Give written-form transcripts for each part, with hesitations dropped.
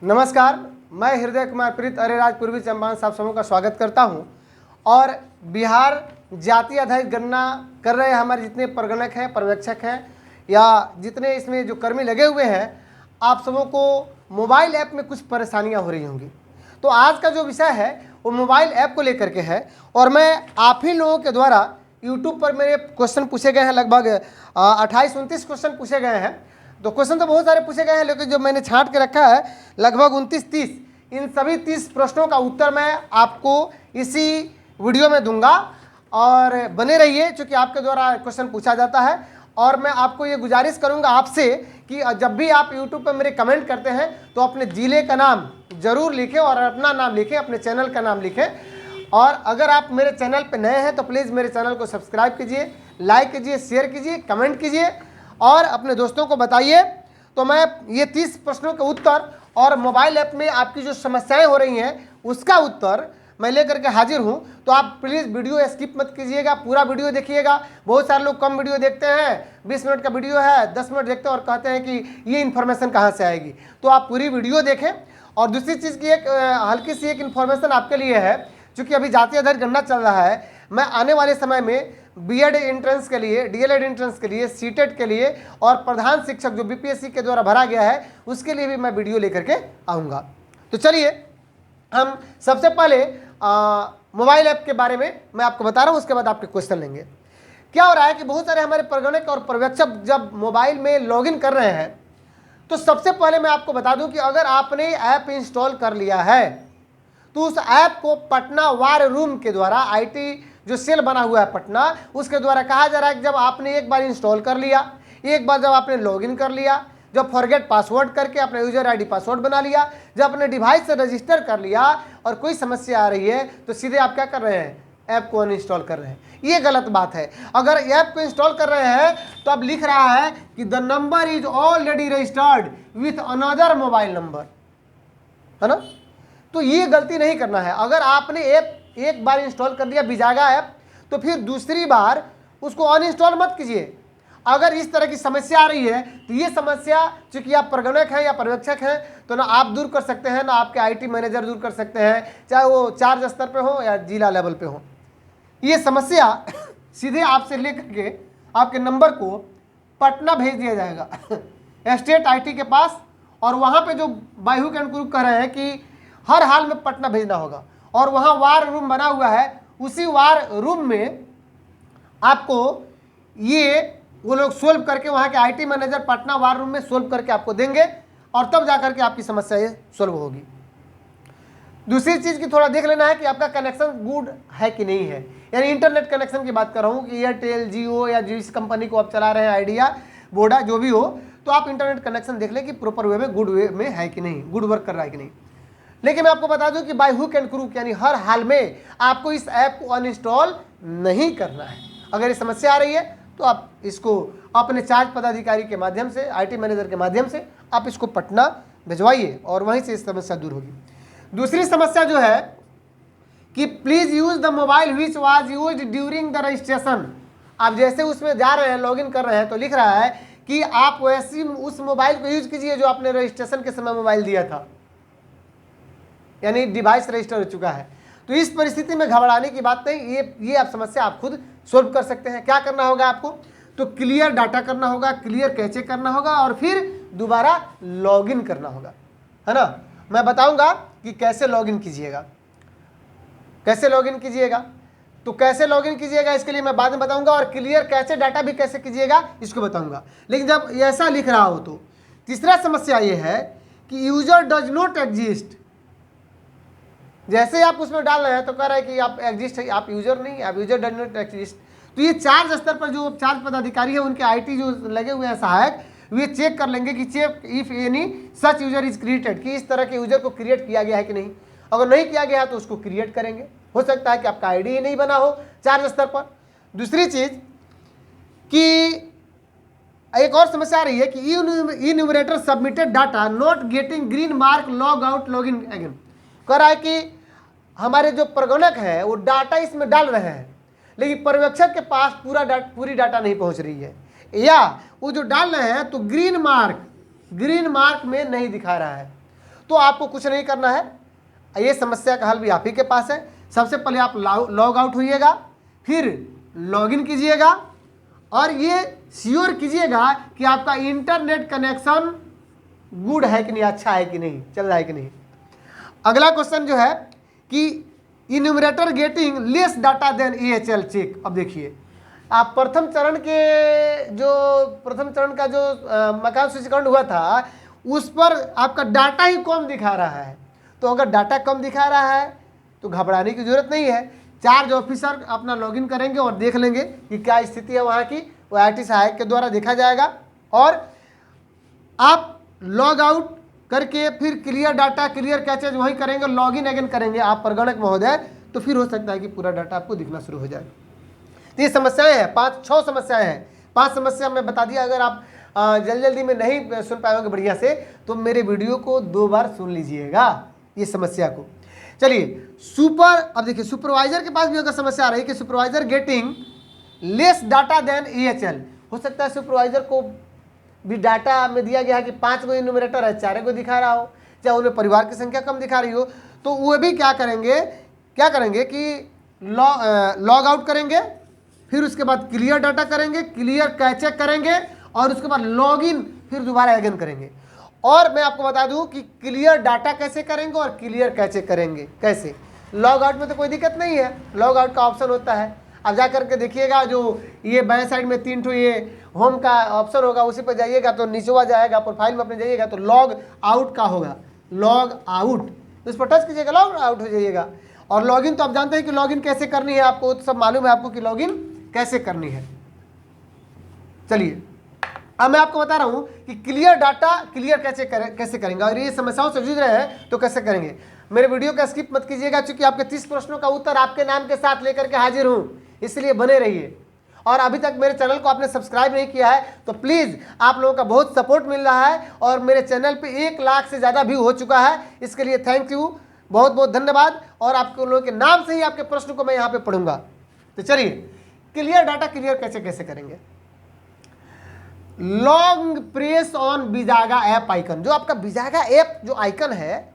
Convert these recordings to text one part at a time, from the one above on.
नमस्कार, मैं हृदय कुमार प्रीत अरेराज पूर्वी चंपारण साहब समूह का स्वागत करता हूं। और बिहार जाति आधारित गणना कर रहे हमारे जितने प्रगणक हैं, पर्यवेक्षक हैं या जितने इसमें जो कर्मी लगे हुए हैं, आप सबों को मोबाइल ऐप में कुछ परेशानियां हो रही होंगी। तो आज का जो विषय है वो मोबाइल ऐप को लेकर के है और मैं आप ही लोगों के द्वारा यूट्यूब पर मेरे क्वेश्चन पूछे गए हैं, लगभग 28-29 क्वेश्चन पूछे गए हैं। तो क्वेश्चन तो बहुत सारे पूछे गए हैं, लेकिन जो मैंने छांट के रखा है लगभग 29-30, इन सभी 30 प्रश्नों का उत्तर मैं आपको इसी वीडियो में दूंगा। और बने रहिए, क्योंकि आपके द्वारा क्वेश्चन पूछा जाता है। और मैं आपको ये गुजारिश करूंगा आपसे कि जब भी आप यूट्यूब पर मेरे कमेंट करते हैं तो अपने ज़िले का नाम ज़रूर लिखें और अपना नाम लिखें, अपने चैनल का नाम लिखें। और अगर आप मेरे चैनल पर नए हैं तो प्लीज़ मेरे चैनल को सब्सक्राइब कीजिए, लाइक कीजिए, शेयर कीजिए, कमेंट कीजिए और अपने दोस्तों को बताइए। तो मैं ये 30 प्रश्नों के उत्तर और मोबाइल ऐप में आपकी जो समस्याएं हो रही हैं उसका उत्तर मैं लेकर के हाजिर हूं। तो आप प्लीज़ वीडियो स्किप मत कीजिएगा, पूरा वीडियो देखिएगा। बहुत सारे लोग कम वीडियो देखते हैं, 20 मिनट का वीडियो है, 10 मिनट देखते हैं और कहते हैं कि ये इन्फॉर्मेशन कहाँ से आएगी। तो आप पूरी वीडियो देखें। और दूसरी चीज़ की एक हल्की सी एक इन्फॉर्मेशन आपके लिए है, चूँकि अभी जाति आधारित गणना चल रहा है। मैं आने वाले समय में बीएड एंट्रेंस के लिए, डीएलएड एंट्रेंस के लिए, सीटेट के लिए और प्रधान शिक्षक जो बीपीएससी के द्वारा भरा गया है उसके लिए भी मैं वीडियो लेकर के आऊँगा। तो चलिए हम सबसे पहले मोबाइल ऐप के बारे में मैं आपको बता रहा हूँ, उसके बाद आपके क्वेश्चन लेंगे। क्या हो रहा है कि बहुत सारे हमारे प्रगणक और पर्यवेक्षक जब मोबाइल में लॉगिन कर रहे हैं तो सबसे पहले मैं आपको बता दूं कि अगर आपने ऐप इंस्टॉल कर लिया है तो उस ऐप को पटना वार रूम के द्वारा, आईटी जो सेल बना हुआ है पटना, उसके द्वारा कहा जा रहा है कि जब आपने एक बार इंस्टॉल कर लिया, एक बार जब आपने लॉगिन कर लिया, जब फॉरगेट पासवर्ड करके अपने यूजर आईडी पासवर्ड बना लिया, जब अपने डिवाइस से रजिस्टर कर लिया और कोई समस्या आ रही है तो सीधे आप क्या कर रहे हैं, ऐप को अनइंस्टॉल कर रहे हैं। ये गलत बात है। अगर ऐप को इंस्टॉल कर रहे हैं तो अब लिख रहा है कि the number is already registered with another mobile number, है ना। तो ये गलती नहीं करना है। अगर आपने ऐप एक बार इंस्टॉल कर दिया बिजागा ऐप, तो फिर दूसरी बार उसको अनइंस्टॉल मत कीजिए। अगर इस तरह की समस्या आ रही है तो ये समस्या, चूंकि आप प्रगणक हैं या पर्यवेक्षक हैं, तो ना आप दूर कर सकते हैं, ना आपके आईटी मैनेजर दूर कर सकते हैं, चाहे वो चार्ज स्तर पे हो या जिला लेवल पे हो। ये समस्या सीधे आपसे लेकर के आपके नंबर को पटना भेज दिया जाएगा स्टेट आईटी के पास। और वहाँ पे जो बाय हुक एंड क्रुक कह रहे हैं कि हर हाल में पटना भेजना होगा, और वहाँ वार रूम बना हुआ है, उसी वार रूम में आपको ये वो लोग सोल्व करके, वहाँ के IT manager Patna war room में सोल्व करके आपको देंगे और तब जाकर के आपकी समस्या ये सोल्व होगी। दूसरी चीज़ की थोड़ा देख लेना है कि आपका कनेक्शन गुड है कि नहीं है, यानी इंटरनेट कनेक्शन की बात कर रहा हूँ कि एयरटेल, जियो या जिस कंपनी को आप चला रहे हैं, आइडिया, वोडा, जो भी हो, तो आप इंटरनेट कनेक्शन देख लें कि प्रॉपर वे में, गुड वे में है कि नहीं, गुड वर्क कर रहा है कि नहीं। लेकिन मैं आपको बता दूं कि बाय हुक एंड क्रुक यानी हर हाल में आपको इस ऐप को अनइंस्टॉल नहीं करना है। अगर ये समस्या आ रही है तो आप इसको अपने चार्ज पदाधिकारी के माध्यम से, आईटी मैनेजर के माध्यम से आप इसको पटना भिजवाइए और वहीं से इस समस्या दूर होगी। दूसरी समस्या जो है कि please use the mobile which was used during the registration. आप जैसे उसमें जा रहे हैं, लॉगिन कर रहे हैं, तो लिख रहा है कि आप वैसी उस मोबाइल को यूज कीजिए जो आपने रजिस्ट्रेशन के समय मोबाइल दिया था, यानी डिवाइस रजिस्टर हो चुका है। तो इस परिस्थिति में घबराने की बात नहीं, ये आप समस्या आप खुद सोल्व कर सकते हैं। क्या करना होगा आपको, तो क्लियर डाटा करना होगा, क्लियर कैचे करना होगा और फिर दोबारा लॉगिन करना होगा, है ना। मैं बताऊंगा कि कैसे लॉगिन कीजिएगा, कैसे लॉगिन कीजिएगा। तो कैसे लॉगिन कीजिएगा इसके लिए मैं बाद में बताऊंगा, और क्लियर कैचे डाटा भी कैसे कीजिएगा इसको बताऊंगा। लेकिन जब ऐसा लिख रहा हो तो तीसरा समस्या ये है कि यूजर डज नॉट एग्जिस्ट। जैसे आप उसमें डाल रहे हैं तो कह रहा है कि आप एग्जिस्ट है, आप यूजर नहीं, आप यूजर डज नॉट एग्जिस्ट। तो ये चार्ज स्तर पर जो चार्ज पदाधिकारी है, उनके आईटी जो लगे हुए हैं सहायक, वे चेक कर लेंगे कि check if any such user is created, कि इस तरह के यूजर को क्रिएट किया गया है कि नहीं। अगर नहीं किया गया है तो उसको क्रिएट करेंगे। हो सकता है कि आपका आईडी ही नहीं बना हो चार्ज स्तर पर। दूसरी चीज कि एक और समस्या आ रही है कि enumerator submitted data not getting Green Marc log out log in again. कह रहा है कि हमारे जो प्रगणक है वो डाटा इसमें डाल रहे हैं, लेकिन पर्यवेक्षक के पास पूरी डाटा नहीं पहुंच रही है, या वो जो डाल रहे हैं तो ग्रीन मार्क में नहीं दिखा रहा है। तो आपको कुछ नहीं करना है, ये समस्या का हल भी आप ही के पास है। सबसे पहले आप लॉग आउट होइएगा, फिर लॉगिन कीजिएगा और ये श्योर कीजिएगा कि आपका इंटरनेट कनेक्शन गुड है कि नहीं, अच्छा है कि नहीं, चल रहा है कि नहीं। अगला क्वेश्चन जो है कि enumerator getting less data then AHL check. अब देखिए आप प्रथम चरण का जो मकान सूचीकरण हुआ था उस पर आपका डाटा ही कम दिखा रहा है। तो अगर डाटा कम दिखा रहा है तो घबराने की जरूरत नहीं है। चार्ज ऑफिसर अपना लॉगिन करेंगे और देख लेंगे कि क्या स्थिति है वहाँ की, वो IT सहायक के द्वारा देखा जाएगा। और आप लॉग आउट करके फिर क्लियर डाटा क्लियर कैचेज वही करेंगे, लॉगिन अगेन करेंगे आप परगणक महोदय, तो फिर हो सकता है कि पूरा डाटा आपको दिखना शुरू हो जाए। तो ये समस्याएं हैं, 5-6 समस्याएं हैं। 5 समस्या मैं बता दिया। अगर आप जल्दी में नहीं सुन पाएंगे बढ़िया से तो मेरे वीडियो को 2 बार सुन लीजिएगा ये समस्या को। चलिए अब देखिए सुपरवाइजर के पास भी अगर समस्या आ रही है कि supervisor getting less data then AHL, हो सकता है सुपरवाइजर को भी डाटा में दिया गया है कि 5 गो इन्यूमरेटर है, 4 गो दिखा रहा हो, चाहे उन्हें परिवार की संख्या कम दिखा रही हो, तो वो भी क्या करेंगे कि लॉग आउट करेंगे, फिर उसके बाद क्लियर डाटा करेंगे, क्लियर कैचे करेंगे और उसके बाद लॉगिन फिर दोबारा अगेन करेंगे। और मैं आपको बता दूं कि क्लियर डाटा कैसे करेंगे और क्लियर कैचे करेंगे कैसे। लॉग आउट में तो कोई दिक्कत नहीं है, लॉग आउट का ऑप्शन होता है। अब जा करके देखिएगा जो ये बाएं साइड में 3 ठो ये होम का ऑप्शन होगा, उसी पर जाइएगा तो नीचवा जाएगा, प्रोफाइल में अपने जाइएगा तो लॉग आउट का होगा, लॉग आउट, तो इस पर टच कीजिएगा, लॉग आउट हो जाइएगा। और लॉगिन तो आप जानते हैं कि लॉगिन कैसे करनी है, आपको तो सब मालूम है आपको कि लॉगिन कैसे करनी है। चलिए अब मैं आपको बता रहा हूं कि क्लियर डाटा क्लियर कैसे करेंगे, और ये समस्याओं से जूझ रहे हैं तो कैसे करेंगे। मेरे वीडियो का स्किप मत कीजिएगा, क्योंकि आपके 30 प्रश्नों का उत्तर आपके नाम के साथ लेकर के हाजिर हूं, इसलिए बने रहिए। और अभी तक मेरे चैनल को आपने सब्सक्राइब नहीं किया है तो प्लीज़, आप लोगों का बहुत सपोर्ट मिल रहा है और मेरे चैनल पे 1 लाख से ज़्यादा व्यू हो चुका है, इसके लिए थैंक यू, बहुत बहुत धन्यवाद। और आपके लोगों के नाम से ही आपके प्रश्न को मैं यहाँ पे पढ़ूंगा। तो चलिए क्लियर डाटा क्लियर कैसे करेंगे। Long press on Bijaga app icon, जो आपका बिजागा ऐप जो आइकन है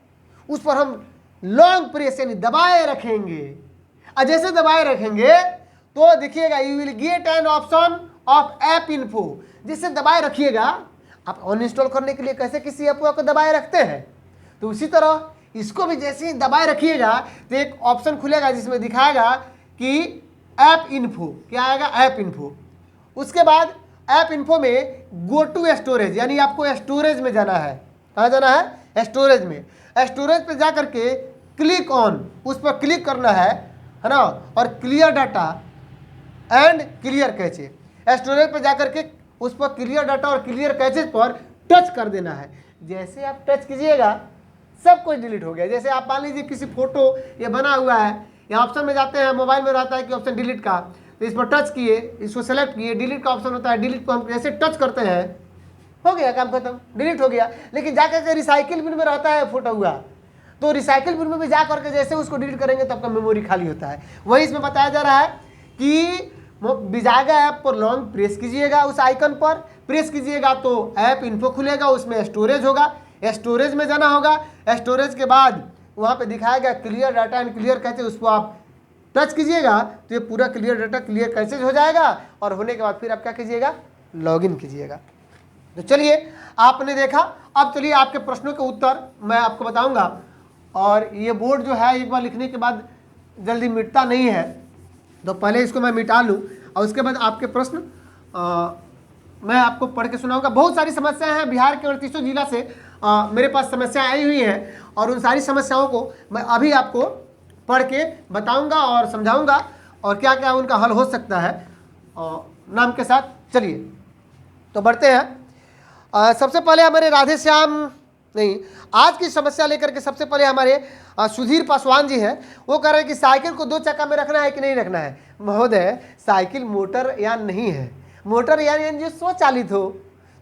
उस पर हम लॉन्ग प्रेस यानी दबाए रखेंगे, और जैसे दबाए रखेंगे तो देखिएगा you will get an option of app info. जिससे दबाए रखिएगा, आप अनइंस्टॉल करने के लिए कैसे किसी ऐप को दबाए रखते हैं, तो उसी तरह इसको भी जैसे ही दबाए रखिएगा तो एक ऑप्शन खुलेगा जिसमें दिखाएगा कि ऐप इन्फो, क्या आएगा, ऐप इन्फो। उसके बाद ऐप इन्फो में गो टू स्टोरेज, यानी आपको स्टोरेज में जाना है। कहाँ जाना है, स्टोरेज में। स्टोरेज पे जा करके क्लिक ऑन, उस पर क्लिक करना है ना, और clear data and clear cache, storage पे जा करके उस पर क्लियर डाटा और क्लियर कैचेज पर टच कर देना है। जैसे आप टच कीजिएगा सब कुछ डिलीट हो गया। जैसे आप मान लीजिए किसी फोटो ये बना हुआ है, यहाँ ऑप्शन में जाते हैं, मोबाइल में रहता है कि ऑप्शन डिलीट का, तो इस पर टच किए, इसको सेलेक्ट किए, डिलीट का ऑप्शन होता है, डिलीट को हम जैसे टच करते हैं हो गया काम खत्म, डिलीट हो गया। लेकिन जाकर के रिसाइकिल बिन में रहता है फोटो हुआ, तो रिसाइकिल बिन में भी जा करके जैसे उसको डिलीट करेंगे तो आपका मेमोरी खाली होता है। वही इसमें बताया जा रहा है कि बिजागा ऐप पर लॉन्ग प्रेस कीजिएगा, उस आइकन पर प्रेस कीजिएगा तो ऐप इन्फो खुलेगा, उसमें स्टोरेज होगा, स्टोरेज में जाना होगा। स्टोरेज के बाद वहाँ पे दिखाएगा clear data and clear catches, उसको आप टच कीजिएगा तो ये पूरा क्लियर डाटा क्लियर कैचेज हो जाएगा। और होने के बाद फिर आप क्या कीजिएगा, लॉगिन कीजिएगा। तो चलिए आपने देखा, अब चलिए आपके प्रश्नों के उत्तर मैं आपको बताऊंगा। और ये बोर्ड जो है एक बार लिखने के बाद जल्दी मिटता नहीं है, तो पहले इसको मैं मिटा लूँ और उसके बाद आपके प्रश्न मैं आपको पढ़ के सुनाऊंगा। बहुत सारी समस्याएं हैं, बिहार के 38 जिला से मेरे पास समस्याएं आई हुई हैं, और उन सारी समस्याओं को मैं अभी आपको पढ़ के बताऊंगा और समझाऊंगा, और क्या क्या उनका हल हो सकता है नाम के साथ। चलिए तो बढ़ते हैं। सबसे पहले हमारे आज की समस्या लेकर के सबसे पहले हमारे सुधीर पासवान जी हैं। वो कह रहे हैं कि साइकिल को 2 चक्का में रखना है कि नहीं रखना है। महोदय, साइकिल मोटर यान नहीं है, मोटर यान जो स्वचालित हो,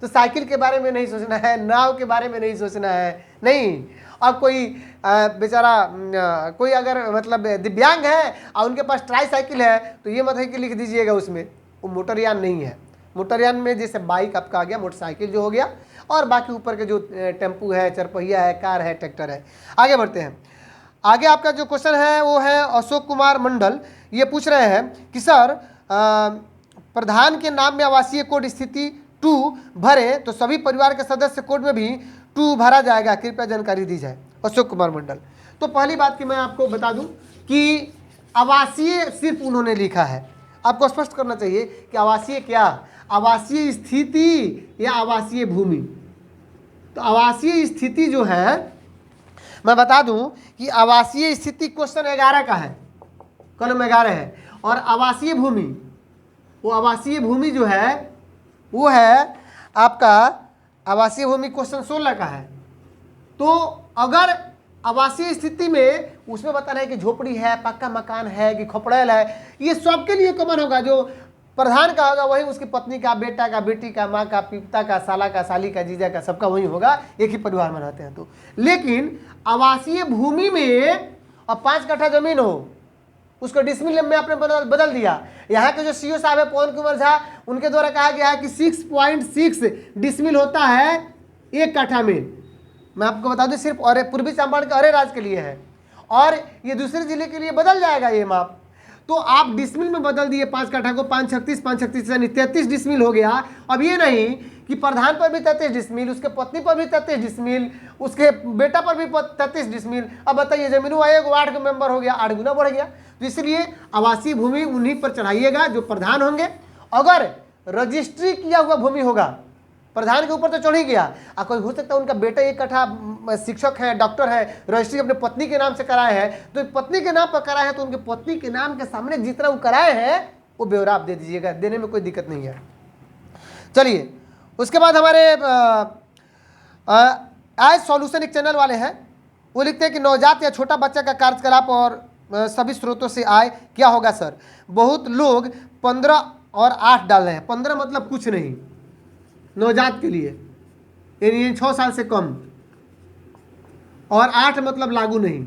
तो साइकिल के बारे में नहीं सोचना है, नाव के बारे में नहीं सोचना है। नहीं, अब कोई बेचारा कोई अगर मतलब दिव्यांग है और उनके पास ट्राई साइकिल है तो ये मत है कि लिख दीजिएगा उसमें, वो मोटरयान नहीं है। मोटरयान में जैसे बाइक आपका आ गया, मोटरसाइकिल जो हो गया, और बाकी ऊपर के जो टेम्पू है, चरपहिया है, कार है, ट्रैक्टर है। आगे बढ़ते हैं। आगे आपका जो क्वेश्चन है वो है अशोक कुमार मंडल, ये पूछ रहे हैं कि सर प्रधान के नाम में आवासीय कोड स्थिति 2 भरे तो सभी परिवार के सदस्य कोड में भी 2 भरा जाएगा, कृपया जानकारी दी जाए। अशोक कुमार मंडल, तो पहली बात कि मैं आपको बता दूं कि आवासीय सिर्फ उन्होंने लिखा है, आपको स्पष्ट करना चाहिए कि आवासीय क्या, आवासीय स्थिति या आवासीय भूमि। तो आवासीय स्थिति जो है, मैं बता दूं कि आवासीय स्थिति क्वेश्चन 11 का है, कॉलम 11 है, और आवासीय भूमि, वो आवासीय भूमि जो है वो है आपका आवासीय भूमि क्वेश्चन 16 का है। तो अगर आवासीय स्थिति में उसमें बता रहे हैं कि झोपड़ी है, पक्का मकान है कि खोपड़ेल है, ये सबके लिए कॉमन होगा। जो प्रधान का होगा वही उसकी पत्नी का, बेटा का, बेटी का, माँ का, पिता का, साला का, साली का, जीजा का, सबका वही होगा, एक ही परिवार में रहते हैं। तो लेकिन आवासीय भूमि में अब 5 कट्ठा जमीन हो, उसको डिसमिल में आपने बदल दिया। यहाँ के जो सीओ साहब है पवन कुमार झा, उनके द्वारा कहा गया है कि 6.6 डिसमिल होता है 1 कट्ठा में। मैं आपको बता दूं सिर्फ और पूर्वी चंपारण के अरेराज के लिए है, और ये दूसरे जिले के लिए बदल जाएगा ये माप। तो आप डिसमिल में बदल दिए 5 कट्ठा को 536 यानी 33 डिसमिल हो गया। अब ये नहीं कि प्रधान पर भी 33 डिसमिल, उसके पत्नी पर भी 33 डिसमिल, उसके बेटा पर भी 33 डिसमिल। अब बताइए जमीनों आयोग वार्ड का मेंबर हो गया, 8 गुना बढ़ गया। तो इसलिए आवासीय भूमि उन्हीं पर चढ़ाइएगा जो प्रधान होंगे। अगर रजिस्ट्री किया हुआ भूमि होगा, प्रधान के ऊपर तो चढ़ ही गया, और कोई हो सकता है उनका बेटा 1 कट्ठा शिक्षक है, डॉक्टर है, रजिस्ट्री अपने पत्नी के नाम से कराए हैं, तो पत्नी के नाम पर कराए हैं, तो उनके पत्नी के नाम के सामने जितना वो कराए हैं वो ब्यौरा आप दे दीजिएगा, देने में कोई दिक्कत नहीं है। चलिए, उसके बाद हमारे आज सॉल्यूशन एक चैनल वाले हैं, वो लिखते हैं कि नवजात या छोटा बच्चा का कार्यकलाप और सभी स्रोतों से आय क्या होगा सर। बहुत लोग 15 और 8 डाल रहे हैं। 15 मतलब कुछ नहीं नवजात के लिए, यानी 6 साल से कम, और 8 मतलब लागू नहीं।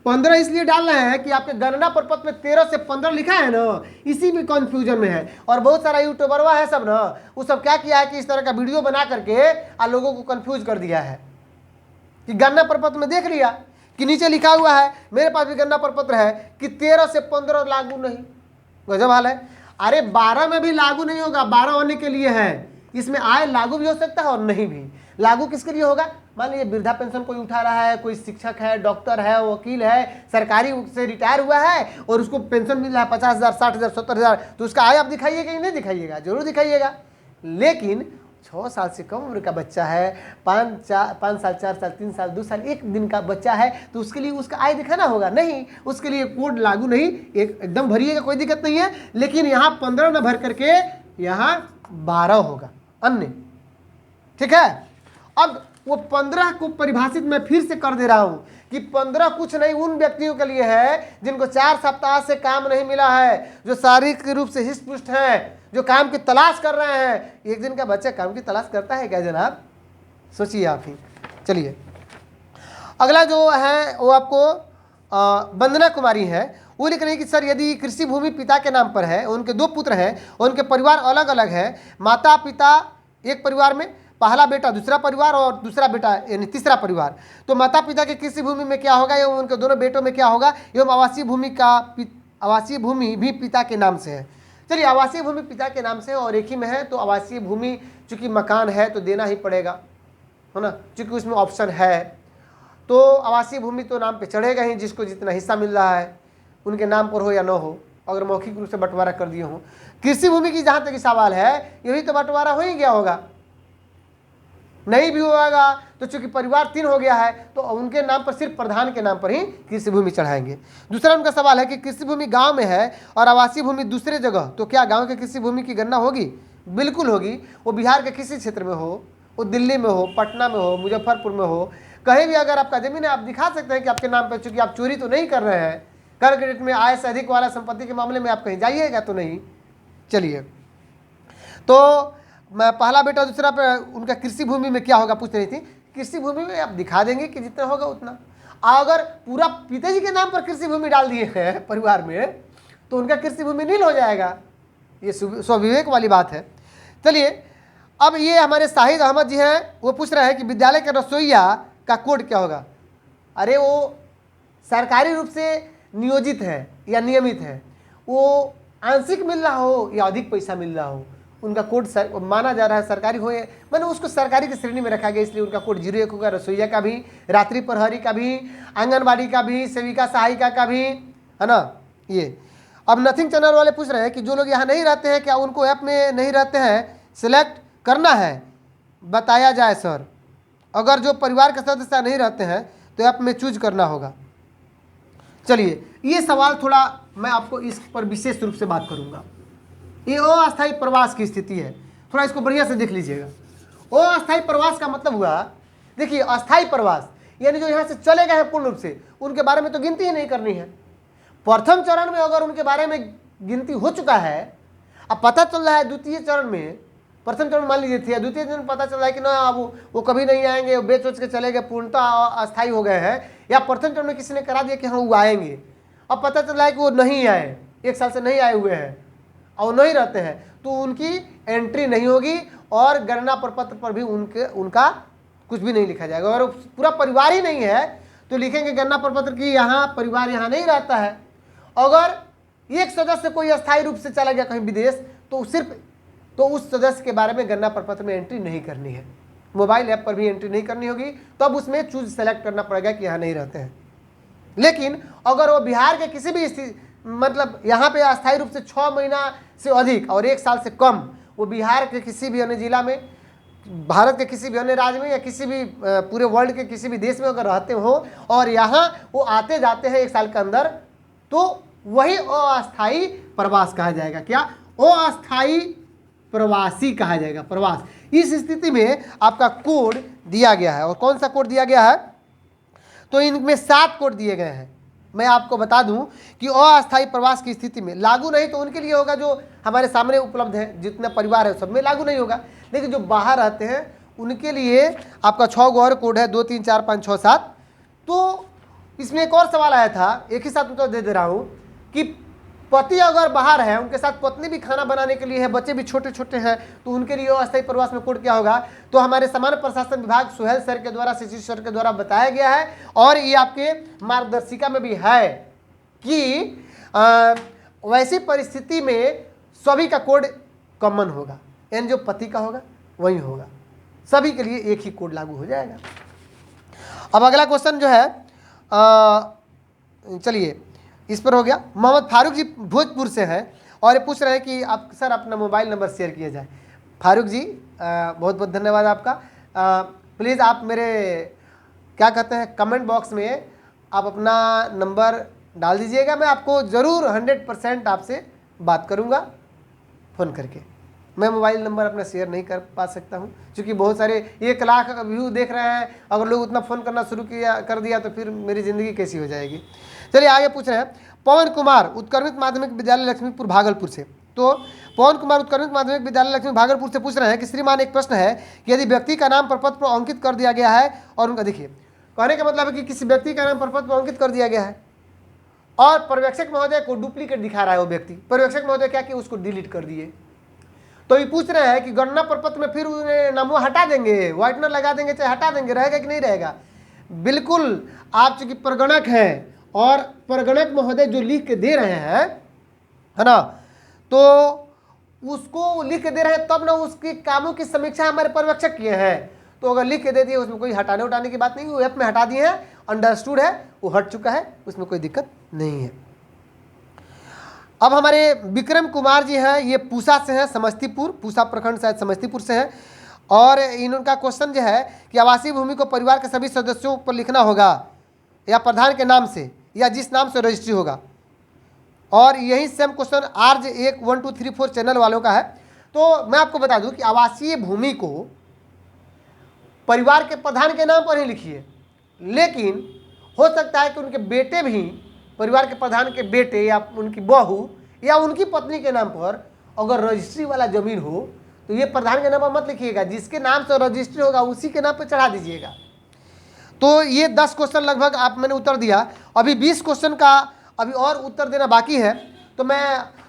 15 इसलिए डाल रहे हैं कि आपके गणना प्रपत्र में 13 से 15 लिखा है ना, इसी में कंफ्यूजन में है। और बहुत सारा यूट्यूबरवा है सब ना, वो सब क्या किया है कि इस तरह का वीडियो बना करके लोगों को कंफ्यूज कर दिया है कि गणना प्रपत्र में देख लिया कि नीचे लिखा हुआ है, मेरे पास भी गणना प्रपत्र है कि 13 से 15 लागू नहीं। गजब हाल है। अरे 12 में भी लागू नहीं होगा, 12 होने के लिए है, इसमें आय लागू भी हो सकता है और नहीं भी। लागू किसके लिए होगा, मान लीजिए वृद्धा पेंशन कोई उठा रहा है, कोई शिक्षक है, डॉक्टर है, वकील है, सरकारी से रिटायर हुआ है और उसको पेंशन मिल रहा है 50,000, 60,000, 70,000, तो उसका आय आप दिखाइएगा कि नहीं दिखाइएगा, जरूर दिखाइएगा। लेकिन 6 साल से कम उम्र का बच्चा है, 5 साल, 4 साल, 3 साल, 2 साल, 1 दिन का बच्चा है, तो उसके लिए उसका आय दिखाना होगा नहीं, उसके लिए कोड लागू नहीं, एकदम भरिएगा, कोई दिक्कत नहीं है। लेकिन यहाँ 15 न भर करके यहाँ 12 होगा अन्य, ठीक है। अब वो 15 को परिभाषित मैं फिर से कर दे रहा हूँ कि 15 कुछ नहीं उन व्यक्तियों के लिए है जिनको 4 सप्ताह से काम नहीं मिला है, जो शारीरिक रूप से हिष्ट पुष्ट हैं, जो काम की तलाश कर रहे हैं। 1 दिन का बच्चा काम की तलाश करता है क्या जनाब, सोचिए आप ही। चलिए, अगला जो है वो आपको वंदना कुमारी है, वो लिख रही है कि सर यदि कृषि भूमि पिता के नाम पर है, उनके 2 पुत्र हैं, उनके परिवार अलग अलग है, माता पिता एक परिवार में, पहला बेटा दूसरा परिवार और दूसरा बेटा यानी तीसरा परिवार, तो माता पिता के कृषि भूमि में क्या होगा एवं उनके दोनों बेटों में क्या होगा, एवं आवासीय भूमि भी पिता के नाम से है। चलिए, आवासीय भूमि पिता के नाम से और एक ही में है, तो आवासीय भूमि चूंकि मकान है तो देना ही पड़ेगा, है ना, चूंकि उसमें ऑप्शन है, तो आवासीय भूमि तो नाम पे चढ़ेगा ही, जिसको जितना हिस्सा मिल रहा है उनके नाम पर हो या न हो, अगर मौखिक रूप से बंटवारा कर दिए हो। कृषि भूमि की जहाँ तक सवाल है, यही तो बंटवारा हो ही गया होगा, नहीं भी होगा तो चूंकि परिवार 3 हो गया है तो उनके नाम पर, सिर्फ प्रधान के नाम पर ही कृषि भूमि चढ़ाएंगे। दूसरा उनका सवाल है कि कृषि भूमि गांव में है और आवासीय भूमि दूसरे जगह, तो क्या गांव के कृषि भूमि की गणना होगी? बिल्कुल होगी। वो बिहार के किसी क्षेत्र में हो, वो दिल्ली में हो, पटना में हो, मुजफ्फरपुर में हो, कहीं भी अगर आपका जमीन है, आप दिखा सकते हैं कि आपके नाम पर, चूंकि आप चोरी तो नहीं कर रहे हैं, कर क्रेडिट में आय से अधिक वाला संपत्ति के मामले में आप कहीं जाइएगा तो नहीं। चलिए, तो मैं पहला बेटा दूसरा पे उनका कृषि भूमि में क्या होगा पूछ रही थी। कृषि भूमि में आप दिखा देंगे कि जितना होगा उतना। अगर पूरा पिताजी के नाम पर कृषि भूमि डाल दिए हैं परिवार में, तो उनका कृषि भूमि नील हो जाएगा। ये स्वविवेक वाली बात है। चलिए, अब ये हमारे शाहिद अहमद जी हैं, वो पूछ रहे हैं कि विद्यालय के रसोइया का कोड क्या होगा। अरे वो सरकारी रूप से नियोजित है या नियमित है, वो आंशिक मिल रहा हो या अधिक पैसा मिल रहा हो, उनका कोड माना जा रहा है सरकारी हो, मैंने उसको सरकारी की श्रेणी में रखा गया, इसलिए उनका कोड 01 होगा। रसोइया का भी, रात्रि प्रहरी का भी, आंगनबाड़ी का भी, सेविका सहायिका का भी, है ना। ये अब नथिंग चैनल वाले पूछ रहे हैं कि जो लोग यहाँ नहीं रहते हैं क्या उनको ऐप में नहीं रहते हैं सिलेक्ट करना है, बताया जाए सर। अगर जो परिवार के सदस्य नहीं रहते हैं तो ऐप में चूज करना होगा। चलिए ये सवाल थोड़ा मैं आपको इस पर विशेष रूप से बात करूंगा। ये अस्थायी प्रवास की स्थिति है, थोड़ा इसको बढ़िया से देख लीजिएगा। अस्थायी प्रवास का मतलब हुआ, देखिए अस्थायी प्रवास यानी जो यहाँ से चले गए हैं पूर्ण रूप से, उनके बारे में तो गिनती ही नहीं करनी है। प्रथम चरण में अगर उनके बारे में गिनती हो चुका है, अब पता चल रहा है द्वितीय चरण में, प्रथम चरण मान लीजिए थे, द्वितीय चरण पता चल रहा है कि ना अब वो कभी नहीं आएंगे, वो बेच उच के चले गए, पूर्णतः अस्थायी हो गए हैं, या प्रथम चरण में किसी ने करा दिया कि हाँ वो आएंगे, अब पता चल रहा है कि वो नहीं आए, 1 साल से नहीं आए हुए हैं और नहीं रहते हैं, तो उनकी एंट्री नहीं होगी और गणना प्रपत्र पर भी उनका कुछ भी नहीं लिखा जाएगा। अगर पूरा परिवार ही नहीं है तो लिखेंगे गणना प्रपत्र की यहाँ परिवार यहाँ नहीं रहता है। अगर एक सदस्य कोई अस्थायी रूप से चला गया कहीं विदेश, तो सिर्फ उस सदस्य के बारे में गणना प्रपत्र में एंट्री नहीं करनी है, मोबाइल ऐप पर भी एंट्री नहीं करनी होगी, तब उसमें चूज सेलेक्ट करना पड़ेगा कि यहाँ नहीं रहते हैं। लेकिन अगर वो बिहार के किसी भी स्थिति, मतलब यहाँ पे अस्थायी रूप से 6 महीना से अधिक और 1 साल से कम, वो बिहार के किसी भी अन्य जिला में, भारत के किसी भी अन्य राज्य में या किसी भी पूरे वर्ल्ड के किसी भी देश में अगर रहते हो और यहाँ वो आते जाते हैं 1 साल के अंदर, तो वही अस्थायी प्रवास कहा जाएगा। क्या? अस्थायी प्रवासी कहा जाएगा, प्रवास। इस स्थिति में आपका कोड दिया गया है, और कौन सा कोड दिया गया है? तो इनमें 7 कोड दिए गए हैं। मैं आपको बता दूं कि अस्थायी प्रवास की स्थिति में लागू नहीं तो उनके लिए होगा जो हमारे सामने उपलब्ध है, जितना परिवार है सब में लागू नहीं होगा, लेकिन जो बाहर रहते हैं उनके लिए आपका 6 गो और कोड है, 2 3 4 5 6 7। तो इसमें एक और सवाल आया था, एक ही साथ उत्तर दे रहा हूँ कि पति अगर बाहर है, उनके साथ पत्नी भी खाना बनाने के लिए है, बच्चे भी छोटे छोटे हैं, तो उनके लिए अस्थायी प्रवास में कोड क्या होगा? तो हमारे सामान्य प्रशासन विभाग सुहेल सर के द्वारा, शिशिर सर के द्वारा बताया गया है, और ये आपके मार्गदर्शिका में भी है कि वैसी परिस्थिति में सभी का कोड कॉमन होगा, यानी जो पति का होगा वही होगा, सभी के लिए एक ही कोड लागू हो जाएगा। अब अगला क्वेश्चन जो है, चलिए इस पर हो गया। मोहम्मद फारूक जी भोजपुर से हैं और ये पूछ रहे हैं कि आप सर अपना मोबाइल नंबर शेयर किया जाए। फारूक जी बहुत बहुत धन्यवाद आपका। प्लीज़ आप मेरे क्या कहते हैं कमेंट बॉक्स में आप अपना नंबर डाल दीजिएगा, मैं आपको ज़रूर 100% आपसे बात करूँगा फ़ोन करके। मैं मोबाइल नंबर अपना शेयर नहीं कर पा सकता हूँ क्योंकि बहुत सारे 1 लाख व्यू देख रहे हैं, अगर लोग उतना फ़ोन करना शुरू कर दिया तो फिर मेरी ज़िंदगी कैसी हो जाएगी। चलिए आगे पूछ रहे हैं पवन कुमार उत्क्रमित माध्यमिक विद्यालय लक्ष्मीपुर भागलपुर से। तो पवन कुमार उत्क्रमित माध्यमिक विद्यालय लक्ष्मी भागलपुर से पूछ रहे हैं कि श्रीमान एक प्रश्न है कि यदि व्यक्ति का नाम प्रपत्र पर अंकित कर दिया गया है और उनका, देखिए कहने का मतलब है कि किसी व्यक्ति का नाम प्रपत्र पर अंकित कर दिया गया है और पर्यवेक्षक महोदय को डुप्लीकेट दिखा रहा है वो व्यक्ति, पर्यवेक्षक महोदय क्या कि उसको डिलीट कर दिए, तो ये पूछ रहे हैं कि गणना प्रपत्र में फिर उन्हें नाम हटा देंगे, व्हाइटनर लगा देंगे, चाहे हटा देंगे, रहेगा कि नहीं रहेगा? बिल्कुल, आप चूंकि प्रगणक हैं और प्रगणक महोदय जो लिख के दे रहे हैं, है ना, तो उसको लिख के दे रहे हैं तब ना उसके कामों की समीक्षा हमारे पर्यवेक्षक किए हैं, तो अगर लिख के दे दिए उसमें कोई हटाने उठाने की बात नहीं, वो ऐप में हटा दिए हैं, अंडरस्टूड है, वो हट चुका है, उसमें कोई दिक्कत नहीं है। अब हमारे विक्रम कुमार जी हैं, ये पूसा से हैं, समस्तीपुर, पूसा प्रखंड शायद समस्तीपुर से हैं, और इनका क्वेश्चन जो है कि आवासीय भूमि को परिवार के सभी सदस्यों पर लिखना होगा या प्रधान के नाम से या जिस नाम से रजिस्ट्री होगा, और यही सेम क्वेश्चन आर्ज 1 1 2 3 4 चैनल वालों का है। तो मैं आपको बता दूं कि आवासीय भूमि को परिवार के प्रधान के नाम पर ही लिखिए, लेकिन हो सकता है कि उनके बेटे भी, परिवार के प्रधान के बेटे या उनकी बहू या उनकी पत्नी के नाम पर अगर रजिस्ट्री वाला जमीन हो तो ये प्रधान के नाम पर मत लिखिएगा, जिसके नाम से रजिस्ट्री होगा उसी के नाम पर चढ़ा दीजिएगा। तो ये 10 क्वेश्चन लगभग आप मैंने उत्तर दिया, अभी 20 क्वेश्चन का अभी और उत्तर देना बाकी है। तो मैं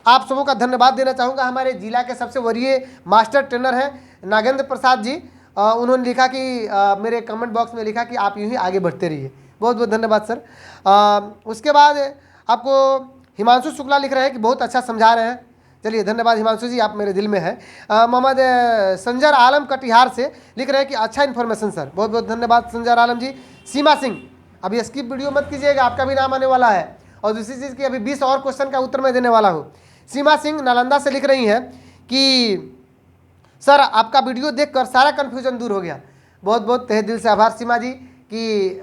आप सबों का धन्यवाद देना चाहूँगा, हमारे जिला के सबसे वरीय मास्टर ट्रेनर हैं नागेंद्र प्रसाद जी, उन्होंने लिखा कि मेरे कमेंट बॉक्स में लिखा कि आप यूँ ही आगे बढ़ते रहिए। बहुत बहुत धन्यवाद सर। उसके बाद आपको हिमांशु शुक्ला लिख रहे हैं कि बहुत अच्छा समझा रहे हैं। चलिए धन्यवाद हिमांशु जी, आप मेरे दिल में हैं। मोहम्मद संजर आलम कटिहार से लिख रहे हैं कि अच्छा इन्फॉर्मेशन सर। बहुत बहुत धन्यवाद संजर आलम जी। सीमा सिंह, अभी स्किप वीडियो मत कीजिएगा, आपका भी नाम आने वाला है। और दूसरी चीज़ की अभी 20 और क्वेश्चन का उत्तर मैं देने वाला हूँ। सीमा सिंह नालंदा से लिख रही हैं कि सर आपका वीडियो देखकर सारा कन्फ्यूजन दूर हो गया। बहुत बहुत तहे दिल से आभार सीमा जी कि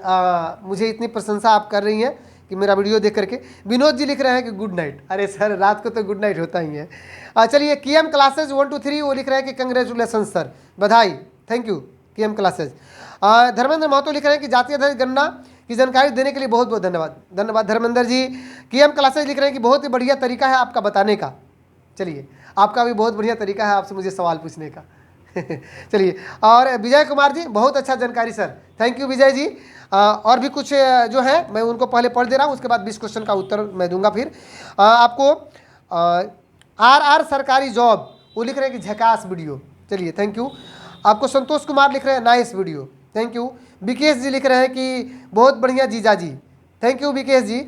मुझे इतनी प्रशंसा आप कर रही हैं कि मेरा वीडियो देख करके। विनोद जी लिख रहे हैं कि गुड नाइट। अरे सर रात को तो गुड नाइट होता ही है। चलिए KM क्लासेज 1 2 3 वो लिख रहे हैं कि कंग्रेचुलेसन सर, बधाई, thank you KM classes. Dharmendra Mahato लिख रहे हैं कि जाति आधारित गणना की जानकारी देने के लिए बहुत बहुत धन्यवाद। धन्यवाद धर्मेंद्र जी। KM क्लासेज लिख रहे हैं कि बहुत ही बढ़िया तरीका है आपका बताने का। चलिए आपका भी बहुत बढ़िया तरीका है आपसे मुझे सवाल पूछने का। चलिए, और विजय कुमार जी बहुत अच्छा जानकारी sir, thank you Vijay ji. और भी कुछ जो है मैं उनको पहले पढ़ दे रहा हूँ, उसके बाद 20 क्वेश्चन का उत्तर मैं दूंगा। फिर आपको RR सरकारी जॉब वो लिख रहे हैं कि झकास वीडियो। चलिए थैंक यू। आपको संतोष कुमार लिख रहे हैं nice video, thank you. Vikesh ji लिख रहे हैं कि बहुत बढ़िया जीजा जी, थैंक यू विकेश जी।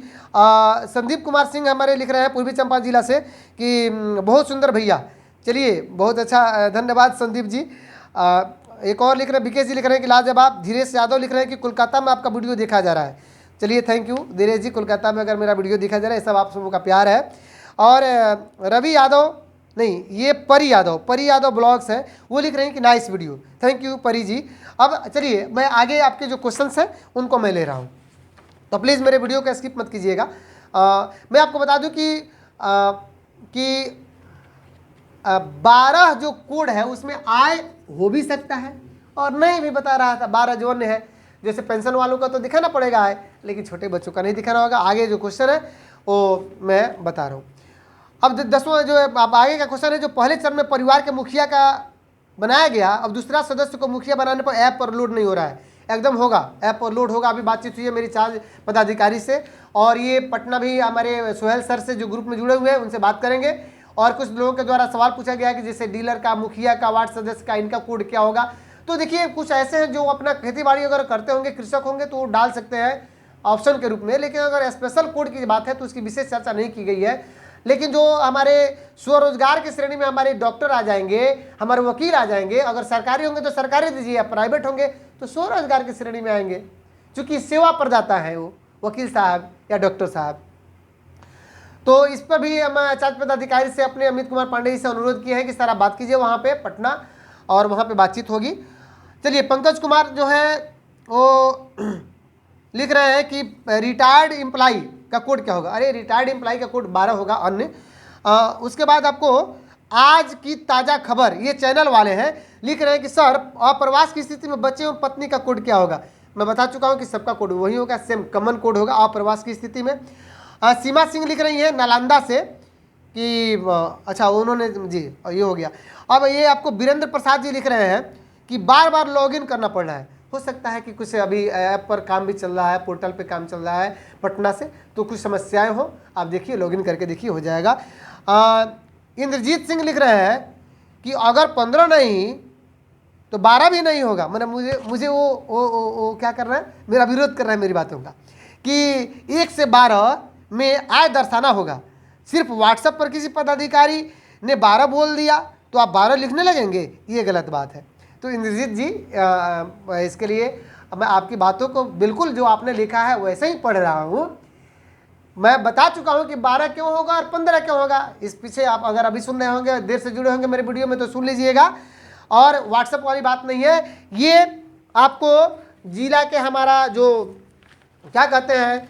संदीप कुमार सिंह हमारे लिख रहे हैं पूर्वी चंपारण जिला से कि बहुत सुंदर भैया। चलिए बहुत अच्छा, धन्यवाद संदीप जी। एक और लिख रहे हैं विकेश जी लिख रहे हैं कि लाजवाब। धीरेश यादव लिख रहे हैं कि कोलकाता में आपका वीडियो देखा जा रहा है। चलिए थैंक यू धीरेश जी, कोलकाता में अगर मेरा वीडियो देखा जा रहा है, सब आप सबों का प्यार है। और रवि यादव, नहीं ये परी यादव ब्लॉग्स है, वो लिख रहे हैं कि नाइस वीडियो, थैंक यू परी जी। अब चलिए मैं आगे आपके जो क्वेश्चंस हैं उनको मैं ले रहा हूँ, तो प्लीज़ मेरे वीडियो का स्किप मत कीजिएगा। मैं आपको बता दूं कि 12 जो कोड है उसमें आय हो भी सकता है और नहीं भी बता रहा था। 12 जो अन्य है, जैसे पेंशन वालों का तो दिखाना पड़ेगा आय, लेकिन छोटे बच्चों का नहीं दिखाना होगा। आगे जो क्वेश्चन है वो मैं बता रहा हूँ। अब 10वां जो है, अब आगे का क्वेश्चन है जो पहले चरण में परिवार के मुखिया का बनाया गया, अब दूसरा सदस्य को मुखिया बनाने पर ऐप पर लोड नहीं हो रहा है। एकदम होगा, ऐप पर लोड होगा। अभी बातचीत हुई है मेरी 4 पदाधिकारी से, और ये पटना भी हमारे सोहेल सर से जो ग्रुप में जुड़े हुए हैं उनसे बात करेंगे। और कुछ लोगों के द्वारा सवाल पूछा गया कि जैसे डीलर का, मुखिया का, वार्ड सदस्य का, इनका कोड क्या होगा। तो देखिए कुछ ऐसे हैं जो अपना खेती बाड़ी अगर करते होंगे, कृषक होंगे, तो वो डाल सकते हैं ऑप्शन के रूप में। लेकिन अगर स्पेशल कोड की बात है तो उसकी विशेष चर्चा नहीं की गई है। लेकिन जो हमारे स्वरोजगार की श्रेणी में हमारे डॉक्टर आ जाएंगे, हमारे वकील आ जाएंगे, अगर सरकारी होंगे तो सरकारी दीजिए, या प्राइवेट होंगे तो स्वरोजगार की श्रेणी में आएंगे, क्योंकि सेवा प्रदाता है वो वकील साहब या डॉक्टर साहब। तो इस पर भी हम चार्ज पदाधिकारी से अपने अमित कुमार पांडे जी से अनुरोध किए हैं कि सर आप बात कीजिए वहाँ पे पटना, और वहाँ पे बातचीत होगी। चलिए पंकज कुमार जो है वो लिख रहे हैं कि रिटायर्ड एम्प्लॉई का कोड क्या होगा। अरे रिटायर्ड एम्प्लॉई का कोड 12 होगा अन्य। उसके बाद आपको आज की ताज़ा खबर, ये चैनल वाले हैं, लिख रहे हैं कि सर अप्रवास की स्थिति में बच्चे एवं पत्नी का कोड क्या होगा। मैं बता चुका हूँ कि सबका कोड वही होगा, सेम कॉमन कोड होगा अप्रवास की स्थिति में। सीमा सिंह लिख रही है नालंदा से कि अच्छा उन्होंने जी ये हो गया। अब ये आपको वीरेंद्र प्रसाद जी लिख रहे हैं कि बार बार लॉगिन करना पड़ रहा है। हो सकता है कि कुछ अभी ऐप पर काम भी चल रहा है, पोर्टल पे काम चल रहा है पटना से, तो कुछ समस्याएं हो, आप देखिए लॉगिन करके देखिए हो जाएगा। इंद्रजीत सिंह लिख रहे हैं कि अगर 15 नहीं तो 12 भी नहीं होगा। मैंने मुझे वो क्या कर रहा है, मेरा विरोध कर रहा है मेरी बातों का, कि 1 से 12 में आय दर्शाना होगा। सिर्फ व्हाट्सएप पर किसी पदाधिकारी ने 12 बोल दिया तो आप 12 लिखने लगेंगे, ये गलत बात है। तो इंद्रजीत जी इसके लिए मैं आपकी बातों को बिल्कुल जो आपने लिखा है वैसे ही पढ़ रहा हूँ। मैं बता चुका हूँ कि 12 क्यों होगा और 15 क्यों होगा। इस पीछे आप अगर अभी सुन रहे होंगे, देर से जुड़े होंगे मेरे वीडियो में, तो सुन लीजिएगा। और व्हाट्सएप वाली बात नहीं है, ये आपको जिला के हमारा जो क्या कहते हैं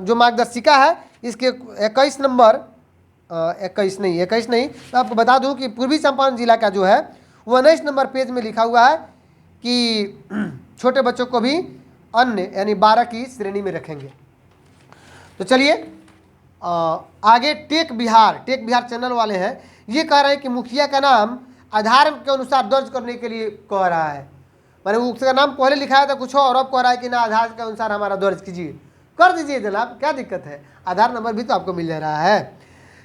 जो मार्गदर्शिका है, इसके 21 नंबर 21 नहीं, तो आपको बता दूं कि पूर्वी चंपारण जिला का जो है वो 19 नंबर पेज में लिखा हुआ है कि छोटे बच्चों को भी अन्य यानी 12 की श्रेणी में रखेंगे। तो चलिए आगे टेक बिहार चैनल वाले हैं, ये कह रहे हैं कि मुखिया का नाम आधार के अनुसार दर्ज करने के लिए कह रहा है। मैंने उसका नाम पहले लिखाया था कुछ और अब कह रहा है कि ना आधार के अनुसार हमारा दर्ज कीजिए। कर दीजिए जनाब, क्या दिक्कत है, आधार नंबर भी तो आपको मिल रहा है।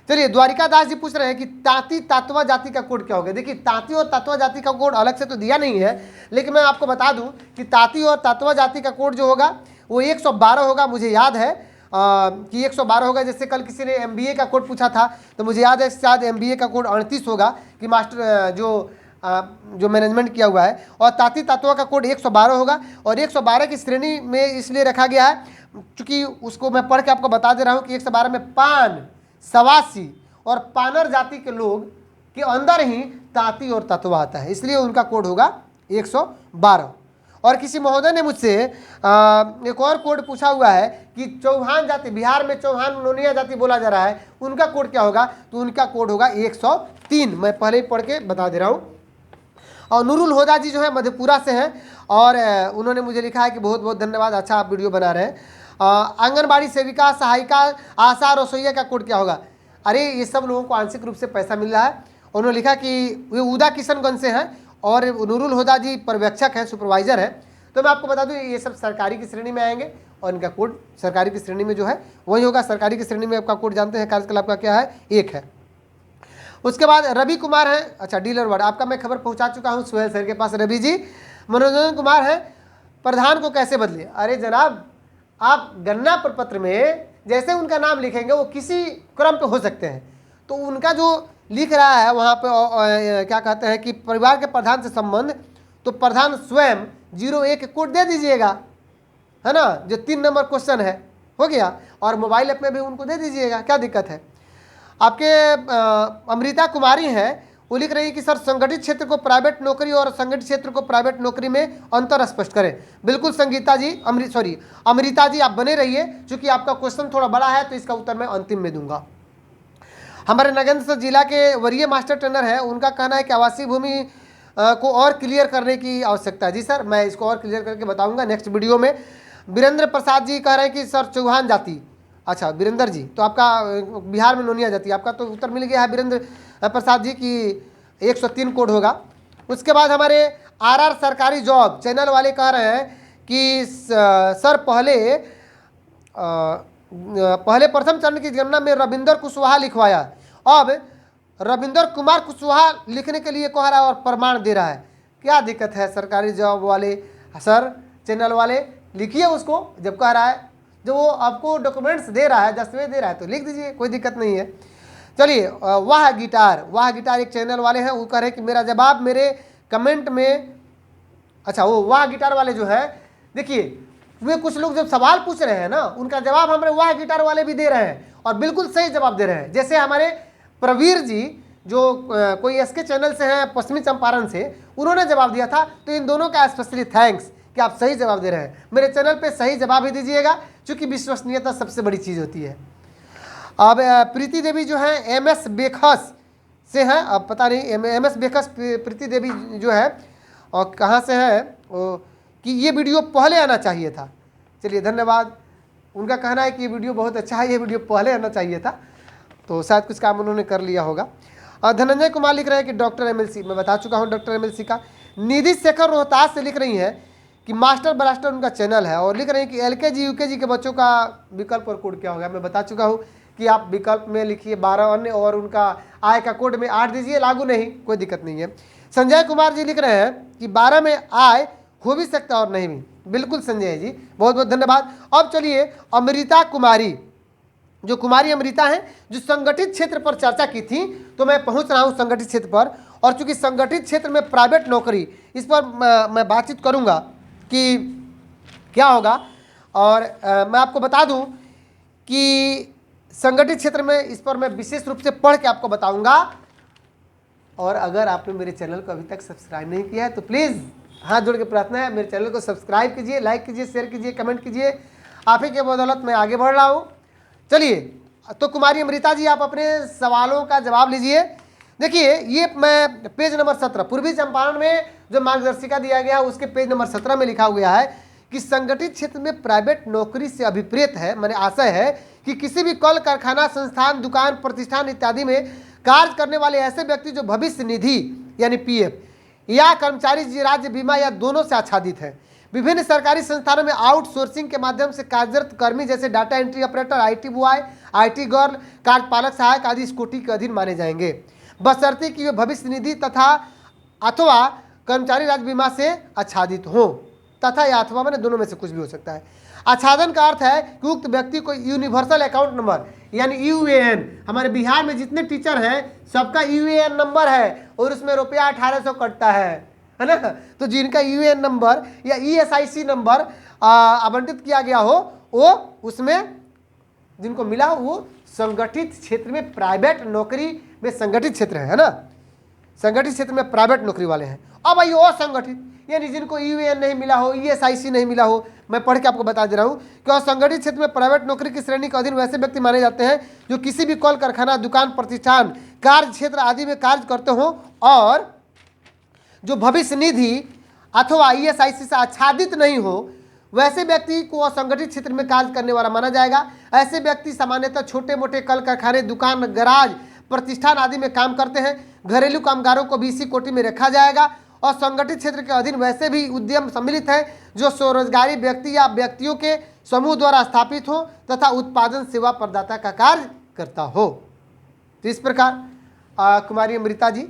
चलिए, द्वारिका दास जी पूछ रहे हैं कि तांती तातवा जाति का कोड क्या होगा। देखिए, तांती और तातवा जाति का कोड अलग से तो दिया नहीं है, लेकिन मैं आपको बता दूं कि तांती और तातवा जाति का कोड जो होगा वो 112 होगा। मुझे याद है कि 112 होगा। जैसे कल किसी ने MBA का कोड पूछा था, तो मुझे याद है शायद MBA का कोड 38 होगा कि मास्टर जो मैनेजमेंट किया हुआ है। और तांती तातवा का कोड 112 होगा। और 112 की श्रेणी में इसलिए रखा गया है क्योंकि उसको मैं पढ़ के आपको बता दे रहा हूँ कि 112 में पान, सवासी और पानर जाति के लोग के अंदर ही तांती और तत्वा आता है, इसलिए उनका कोड होगा 112। और किसी महोदय ने मुझसे एक और कोड पूछा हुआ है कि चौहान जाति, बिहार में चौहान नोनिया जाति बोला जा रहा है, उनका कोड क्या होगा। तो उनका कोड होगा 103। मैं पहले ही पढ़ के बता दे रहा हूँ। और नूरुल होदा जी जो है मधेपुरा से हैं, और उन्होंने मुझे लिखा है कि बहुत बहुत धन्यवाद, अच्छा आप वीडियो बना रहे हैं। आंगनबाड़ी सेविका, सहायिका, आशा, रसोईया का कोड क्या होगा। अरे ये सब लोगों को आंशिक रूप से पैसा मिल रहा है। उन्होंने लिखा कि वे उदा किशनगंज से हैं और नूरुल होदा जी पर्यवेक्षक हैं, सुपरवाइजर हैं। तो मैं आपको बता दूं ये सब सरकारी की श्रेणी में आएंगे और इनका कोड सरकारी की श्रेणी में जो है वही होगा। सरकारी की श्रेणी में आपका कोड जानते हैं, कार्यकलाप का क्या है, 1 है। उसके बाद रवि कुमार हैं, अच्छा डीलर वार्ड, आपका मैं खबर पहुंचा चुका हूं सुहेल सर के पास। रवि जी, मनोरंजन कुमार हैं, प्रधान को कैसे बदले। अरे जनाब, आप गन्ना प्रपत्र में जैसे उनका नाम लिखेंगे वो किसी क्रम पे हो सकते हैं, तो उनका जो लिख रहा है वहाँ पे क्या कहते हैं कि परिवार के प्रधान से संबंध, तो प्रधान स्वयं 01 कोड दे दीजिएगा, है ना, जो 3 नंबर क्वेश्चन है, हो गया। और मोबाइल ऐप में भी उनको दे दीजिएगा, क्या दिक्कत है। आपके अमृता कुमारी हैं, वो लिख रही है कि सर संगठित क्षेत्र को प्राइवेट नौकरी और संगठित क्षेत्र को प्राइवेट नौकरी में अंतर स्पष्ट करें। बिल्कुल संगीता जी, अमृता जी आप बने रहिए, क्योंकि आपका क्वेश्चन थोड़ा बड़ा है तो इसका उत्तर मैं अंतिम में दूंगा। हमारे नगेंद्र जिला के वरीय मास्टर ट्रेनर हैं, उनका कहना है कि आवासीय भूमि को और क्लियर करने की आवश्यकता है। जी सर, मैं इसको और क्लियर करके बताऊंगा नेक्स्ट वीडियो में। वीरेंद्र प्रसाद जी कह रहे हैं कि सर चौहान जाति, अच्छा वीरेंद्र जी, तो आपका बिहार में नोनिया जाति, आपका तो उत्तर मिल गया है वीरेंद्र प्रसाद जी की 103 कोड होगा। उसके बाद हमारे RR सरकारी जॉब चैनल वाले कह रहे हैं कि सर पहले प्रथम चरण की गणना में रविंदर कुशवाहा लिखवाया, अब रविंदर कुमार कुशवाहा लिखने के लिए कह रहा है और प्रमाण दे रहा है। क्या दिक्कत है सरकारी जॉब वाले सर, चैनल वाले, लिखिए उसको। जब कह रहा है, जो वो आपको डॉक्यूमेंट्स दे रहा है, दस्तावेज दे रहा है, तो लिख दीजिए, कोई दिक्कत नहीं है। चलिए, वाह गिटार एक चैनल वाले हैं, वो कह रहे हैं कि मेरा जवाब मेरे कमेंट में, अच्छा वो वाह गिटार वाले जो है, देखिए वे कुछ लोग जब सवाल पूछ रहे हैं ना, उनका जवाब हमारे वाह गिटार वाले भी दे रहे हैं और बिल्कुल सही जवाब दे रहे हैं। जैसे हमारे प्रवीर जी जो कोई SK चैनल से हैं पश्चिमी चंपारण से, उन्होंने जवाब दिया था। तो इन दोनों का स्पेशली थैंक्स कि आप सही जवाब दे रहे हैं। मेरे चैनल पे सही जवाब ही दीजिएगा, क्योंकि विश्वसनीयता सबसे बड़ी चीज़ होती है। अब प्रीति देवी जो है MS बेखस से हैं, अब पता नहीं MS बेखस प्रीति देवी जो है और कहाँ से है, कि ये वीडियो पहले आना चाहिए था। चलिए धन्यवाद, उनका कहना है कि ये वीडियो बहुत अच्छा है, ये वीडियो पहले आना चाहिए था, तो शायद कुछ काम उन्होंने कर लिया होगा। धनंजय कुमार लिख रहे हैं कि डॉक्टर MLC, मैं बता चुका हूँ डॉक्टर MLC का। निधि शेखर रोहतास से लिख रही हैं कि मास्टर ब्लास्टर उनका चैनल है, और लिख रहे हैं कि LKG UKG के बच्चों का विकल्प और कोड क्या होगा। मैं बता चुका हूँ कि आप विकल्प में लिखिए 12 अन्य और उनका आय का कोड में 8 दीजिए, लागू नहीं, कोई दिक्कत नहीं है। संजय कुमार जी लिख रहे हैं कि 12 में आय हो भी सकता और नहीं भी, बिल्कुल संजय जी, बहुत बहुत धन्यवाद। अब चलिए, अमृता कुमारी, जो कुमारी अमृता हैं, जो संगठित क्षेत्र पर चर्चा की थी, तो मैं पहुंच रहा हूं संगठित क्षेत्र पर। और चूंकि संगठित क्षेत्र में प्राइवेट नौकरी, इस पर मैं बातचीत करूंगा कि क्या होगा। और मैं आपको बता दूं कि संगठित क्षेत्र में इस पर मैं विशेष रूप से पढ़ के आपको बताऊंगा। और अगर आपने मेरे चैनल को अभी तक सब्सक्राइब नहीं किया है तो प्लीज़ हाथ जोड़ के प्रार्थना है, मेरे चैनल को सब्सक्राइब कीजिए, लाइक कीजिए, शेयर कीजिए, कमेंट कीजिए। आप ही के बदौलत मैं आगे बढ़ रहा हूँ। चलिए, तो कुमारी अमृता जी आप अपने सवालों का जवाब लीजिए। देखिए, ये मैं पेज नंबर 17 पूर्वी चंपारण में जो मार्गदर्शिका दिया गया है उसके पेज नंबर 17 में लिखा गया है कि संगठित क्षेत्र में प्राइवेट नौकरी से अभिप्रेत है, मैंने आशय है कि किसी भी कल कारखाना, संस्थान, दुकान, प्रतिष्ठान इत्यादि में कार्य करने वाले ऐसे व्यक्ति जो भविष्य निधि यानी PF या कर्मचारी राज्य बीमा या दोनों से आच्छादित है। विभिन्न सरकारी संस्थानों में आउटसोर्सिंग के माध्यम से कार्यरत कर्मी जैसे data entry operator, IT boy, IT girl, कार्यपालक सहायक आदि इस कोटि के अधीन माने जाएंगे, बशर्ते कि वे भविष्य निधि तथा अथवा कर्मचारी राज्य बीमा से आच्छादित हो। तथा या अथवा मैंने दोनों में से कुछ भी हो सकता है। आच्छादन का अर्थ है कि उक्त व्यक्ति को यूनिवर्सल अकाउंट नंबर यानी UAN, हमारे बिहार में जितने टीचर हैं सबका UAN नंबर है और उसमें रुपया 1800 कटता है ना। तो जिनका UAN नंबर या ESIC नंबर आवंटित किया गया हो वो उसमें जिनको मिला हो वो संगठित क्षेत्र में प्राइवेट नौकरी में संगठित क्षेत्र है ना, संगठित क्षेत्र में प्राइवेट नौकरी वाले हैं। अब आइए असंगठित यानी जिनको UAN नहीं मिला हो, ESIC नहीं मिला हो, मैं पढ़ के आपको बता दे रहा हूँ कि असंगठित क्षेत्र में प्राइवेट नौकरी की श्रेणी के अधीन वैसे व्यक्ति माने जाते हैं जो किसी भी कल कारखाना, दुकान, प्रतिष्ठान, कार्य क्षेत्र आदि में कार्य करते हो और जो भविष्य निधि अथवा ESIC से आच्छादित नहीं हो, वैसे व्यक्ति को असंगठित क्षेत्र में कार्य करने वाला माना जाएगा। ऐसे व्यक्ति सामान्यतः छोटे मोटे कल कारखाने, दुकान, गैराज, प्रतिष्ठान आदि में काम करते हैं। घरेलू कामगारों को भी इसी कोटि में रखा जाएगा। और संगठित क्षेत्र के अधीन वैसे भी उद्यम सम्मिलित है जो स्वरोजगारी व्यक्ति या व्यक्तियों के समूह द्वारा स्थापित हो तथा उत्पादन सेवा प्रदाता का कार्य करता हो। तो इस प्रकार कुमारी अमृता जी,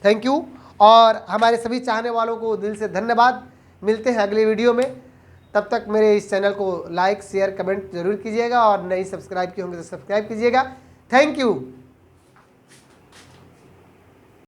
थैंक यू, और हमारे सभी चाहने वालों को दिल से धन्यवाद। मिलते हैं अगले वीडियो में, तब तक मेरे इस चैनल को लाइक, शेयर, कमेंट जरूर कीजिएगा और नई सब्सक्राइब किए होंगे तो सब्सक्राइब कीजिएगा। Thank you.